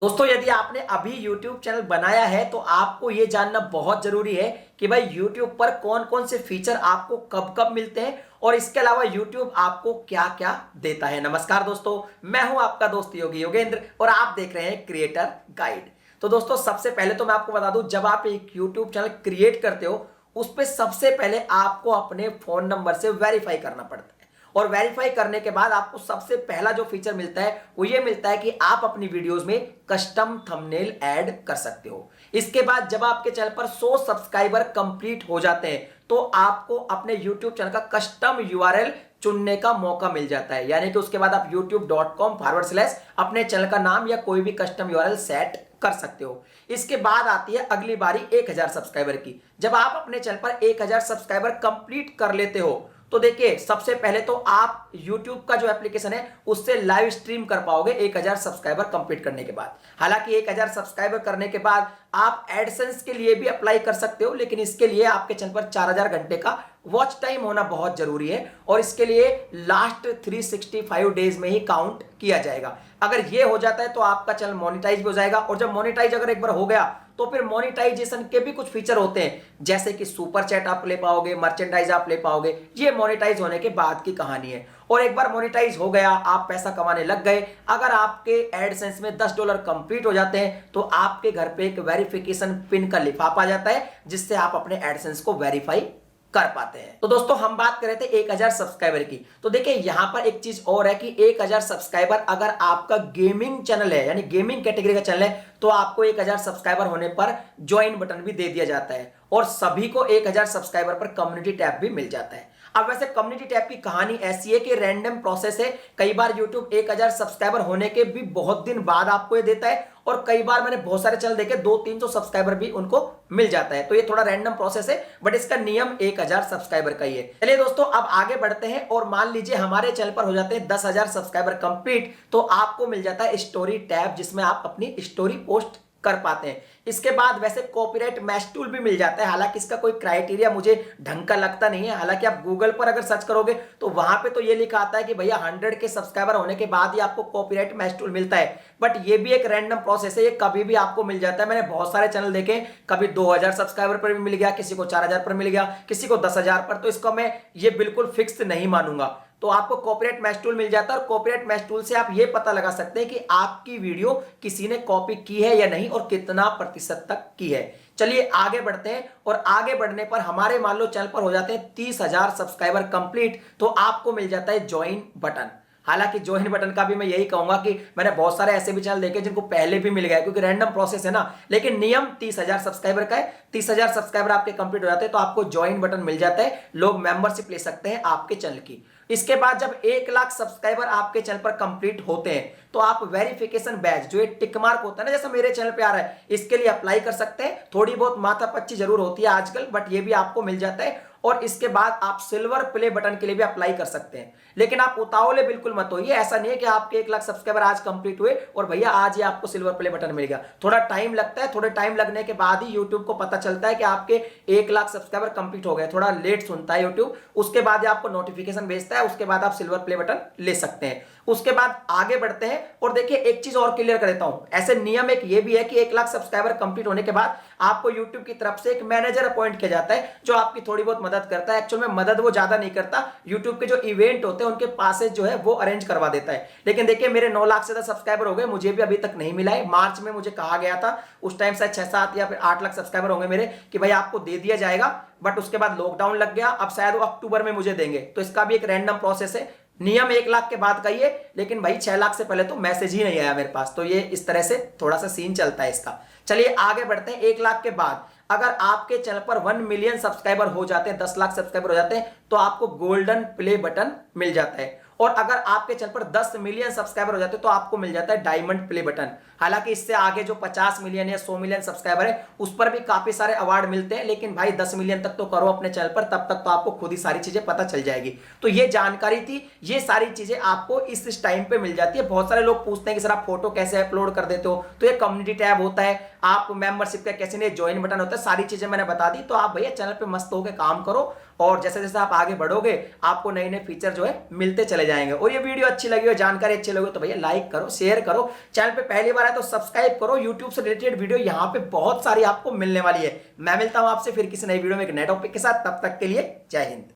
दोस्तों यदि आपने अभी YouTube चैनल बनाया है तो आपको ये जानना बहुत जरूरी है कि भाई YouTube पर कौन कौन से फीचर आपको कब कब मिलते हैं और इसके अलावा YouTube आपको क्या क्या देता है। नमस्कार दोस्तों, मैं हूं आपका दोस्त योगी योगेंद्र और आप देख रहे हैं क्रिएटर गाइड। तो दोस्तों सबसे पहले तो मैं आपको बता दूं, जब आप एक YouTube चैनल क्रिएट करते हो उस पर सबसे पहले आपको अपने फोन नंबर से वेरीफाई करना पड़ता है और वेरीफाई करने के बाद आपको सबसे पहला जो फीचर मिलता है वो ये मिलता है कि आप अपनी वीडियोस में कस्टम थंबनेल ऐड कर सकते हो। इसके बाद जब आपके चैनल पर 100 सब्सक्राइबर कंप्लीट हो जाते हैं तो आपको अपने YouTube चैनल का कस्टम URL चुनने का मौका मिल जाता है, यानी कि उसके बाद आप youtube.com/ अपने चैनल का नाम या कोई भी कस्टम URL सेट कर सकते हो। इसके बाद आती है अगली बारी 1000 सब्सक्राइबर की। जब आप अपने चैनल पर 1000 सब्सक्राइबर कंप्लीट कर लेते हो तो देखिए सबसे पहले तो आप YouTube का जो एप्लीकेशन है उससे लाइव स्ट्रीम कर पाओगे 1000 सब्सक्राइबर कंप्लीट करने के बाद। हालांकि 1000 सब्सक्राइबर करने के बाद आप एडसेंस के लिए भी अप्लाई कर सकते हो, लेकिन इसके लिए आपके चैनल पर 4000 घंटे का वॉच टाइम होना बहुत जरूरी है और इसके लिए लास्ट 365 डेज में ही काउंट किया जाएगा। अगर ये हो जाता है तो आपका चैनल मोनेटाइज भी हो जाएगा और जब मोनेटाइज अगर एक बार हो गया तो फिर मोनेटाइजेशन के भी कुछ फीचर होते हैं, जैसे कि सुपर चैट आप ले पाओगे, मर्चेंडाइज आप ले पाओगे। ये मोनेटाइज होने के बाद की कहानी है और एक बार मोनेटाइज हो गया, आप पैसा कमाने लग गए, अगर आपके एडसेंस में $10 कंप्लीट हो जाते हैं तो आपके घर पे एक वेरिफिकेशन पिन का लिफाफा आ जाता है जिससे आप अपने एडसेंस को वेरीफाई कर पाते हैं। तो दोस्तों हम बात कर रहे थे 1000 सब्सक्राइबर की, तो देखिए यहां पर एक चीज और है कि 1000 सब्सक्राइबर अगर आपका गेमिंग चैनल है यानी गेमिंग कैटेगरी का चैनल है तो आपको 1000 सब्सक्राइबर होने पर ज्वाइन बटन भी दे दिया जाता है और सभी को 1000 सब्सक्राइबर पर कम्युनिटी टैब भी मिल जाता है। अब वैसे कम्युनिटी टैब की कहानी ऐसी है कि रैंडम प्रोसेस है, कई बार YouTube 1000 सब्सक्राइबर होने के भी बहुत दिन बाद आपको ये देता है और कई बार मैंने बहुत सारे चैनल देखे 200-300 सब्सक्राइबर भी उनको मिल जाता है। तो ये थोड़ा रैंडम प्रोसेस है बट इसका नियम 1000 सब्सक्राइबर का ही है। चलिए दोस्तों अब आगे बढ़ते हैं और मान लीजिए हमारे चैनल पर हो जाते हैं 10,000 सब्सक्राइबर कंप्लीट, तो आपको मिल जाता है स्टोरी टैब जिसमें आप अपनी स्टोरी पोस्ट कर पाते हैं। इसके बाद वैसे कॉपीराइट मैच टूल भी मिल जाता है, हालांकि इसका कोई क्राइटेरिया मुझे ढंग का लगता नहीं है। हालांकि आप गूगल पर अगर सर्च करोगे तो वहां पे तो ये लिखा आता है कि भैया 100 के सब्सक्राइबर होने के बाद ही आपको कॉपीराइट मैच टूल मिलता है, बट ये भी एक रैंडम प्रोसेस है, ये कभी भी आपको मिल जाता है। मैंने बहुत सारे चैनल देखे, कभी 2000 सब्सक्राइबर पर भी मिल गया, किसी को 4000 पर मिल गया, किसी को 10,000 पर, तो इसको मैं ये बिल्कुल फिक्स नहीं मानूंगा। तो आपको कॉपीराइट मैच टूल मिल जाता है और कॉपीराइट मैच टूल से आप ये पता लगा सकते हैं कि आपकी वीडियो किसी ने कॉपी की है या नहीं और कितना प्रतिशत तक की है। चलिए आगे बढ़ते हैं और आगे बढ़ने पर हमारे मान लो चैनल पर हो जाते हैं 30,000 सब्सक्राइबर कंप्लीट, तो आपको मिल जाता है ज्वाइन बटन। हालांकि ज्वाइन बटन का भी मैं यही कहूंगा कि मैंने बहुत सारे ऐसे भी चैनल देखे जिनको पहले भी मिल गया, क्योंकि रैंडम प्रोसेस है ना, लेकिन नियम 30,000 सब्सक्राइबर का है। 30,000 सब्सक्राइबर आपके कंप्लीट हो जाते हैं तो आपको ज्वाइन बटन मिल जाता है, लोग मेंबरशिप ले सकते हैं आपके चैनल की। इसके बाद जब 1 लाख सब्सक्राइबर आपके चैनल पर कंप्लीट होते हैं तो आप वेरिफिकेशन बैज जो एक टिक मार्क होता है ना, जैसा मेरे चैनल पे आ रहा है, इसके लिए अप्लाई कर सकते हैं। थोड़ी बहुत माथापच्ची जरूर होती है आजकल, बट ये भी आपको मिल जाता है। और इसके बाद आप सिल्वर प्ले बटन के लिए भी अप्लाई कर सकते हैं, लेकिन आप उतावले बिल्कुल मत होइए। ऐसा नहीं है कि आपके 1 लाख सब्सक्राइबर आज कंप्लीट हुए और भैया आज ही आपको सिल्वर प्ले बटन मिल गया। थोड़ा टाइम लगता है, थोड़े टाइम लगने के बाद ही यूट्यूब को पता चलता है कि आपके 1 लाख सब्सक्राइबर कंप्लीट हो गए। थोड़ा लेट सुनता है यूट्यूब, उसके बाद आपको नोटिफिकेशन भेजता है, उसके बाद आप सिल्वर प्ले बटन ले सकते हैं। उसके बाद आगे बढ़ते हैं और देखिए एक चीज और क्लियर कर देता हूं, ऐसे नियम एक ये भी है कि 1 लाख सब्सक्राइबर कंप्लीट होने के बाद आपको यूट्यूब की तरफ से एक मैनेजर अपॉइंट किया जाता है जो आपकी थोड़ी बहुत मदद करता है। एक्चुअल में मदद वो ज्यादा नहीं करता, यूट्यूब के जो इवेंट होते हैं उनके पासेज जो है वो अरेंज करवा देता है। लेकिन देखिए मेरे 9 लाख से ज्यादा सब्सक्राइबर हो गए, मुझे भी अभी तक नहीं मिला है। मार्च में मुझे कहा गया था, उस टाइम शायद 6-7 या फिर 8 लाख सब्सक्राइबर होंगे मेरे, कि भाई आपको दे दिया जाएगा, बट उसके बाद लॉकडाउन लग गया। अब शायद वो अक्टूबर में मुझे देंगे, तो इसका भी एक रैंडम प्रोसेस है। नियम 1 लाख के बाद का ये, लेकिन भाई 6 लाख से पहले तो मैसेज ही नहीं आया मेरे पास, तो ये इस तरह से थोड़ा सा सीन चलता है इसका। चलिए आगे बढ़ते हैं। 1 लाख के बाद अगर आपके चैनल पर 1 मिलियन सब्सक्राइबर हो जाते हैं, 10 लाख सब्सक्राइबर हो जाते हैं, तो आपको गोल्डन प्ले बटन मिल जाता है। और अगर आपके चैनल पर 10 मिलियन सब्सक्राइबर हो जाते हैं तो आपको मिल जाता है डायमंड प्ले बटन। हालांकि इससे आगे जो 50 मिलियन या 100 मिलियन सब्सक्राइबर है उस पर भी काफी सारे अवार्ड मिलते हैं, लेकिन भाई 10 मिलियन तक तो करो अपने चैनल पर, तब तक तो आपको खुद ही सारी चीजें पता चल जाएगी। तो ये जानकारी थी, ये सारी चीजें आपको इस टाइम पे मिल जाती है। बहुत सारे लोग पूछते हैं कि सर आप फोटो कैसे अपलोड कर देते हो, तो ये कम्युनिटी टैब होता है, आप मेंबरशिप का कैसे नहीं, ज्वाइन बटन होता है, सारी चीजें मैंने बता दी। तो आप भैया चैनल पे मस्त होकर काम करो और जैसे जैसे आप आगे बढ़ोगे आपको नए नए फीचर जो है मिलते चले जाएंगे। और ये वीडियो अच्छी लगी हो, जानकारी अच्छी लगी हो तो भैया लाइक करो, शेयर करो। चैनल पे पहली बार है तो सब्सक्राइब करो। यूट्यूब से रिलेटेड वीडियो यहाँ पे बहुत सारी आपको मिलने वाली है। मैं मिलता हूं आपसे फिर किसी नई वीडियो में एक नए टॉपिक के साथ, तब तक के लिए जय हिंद।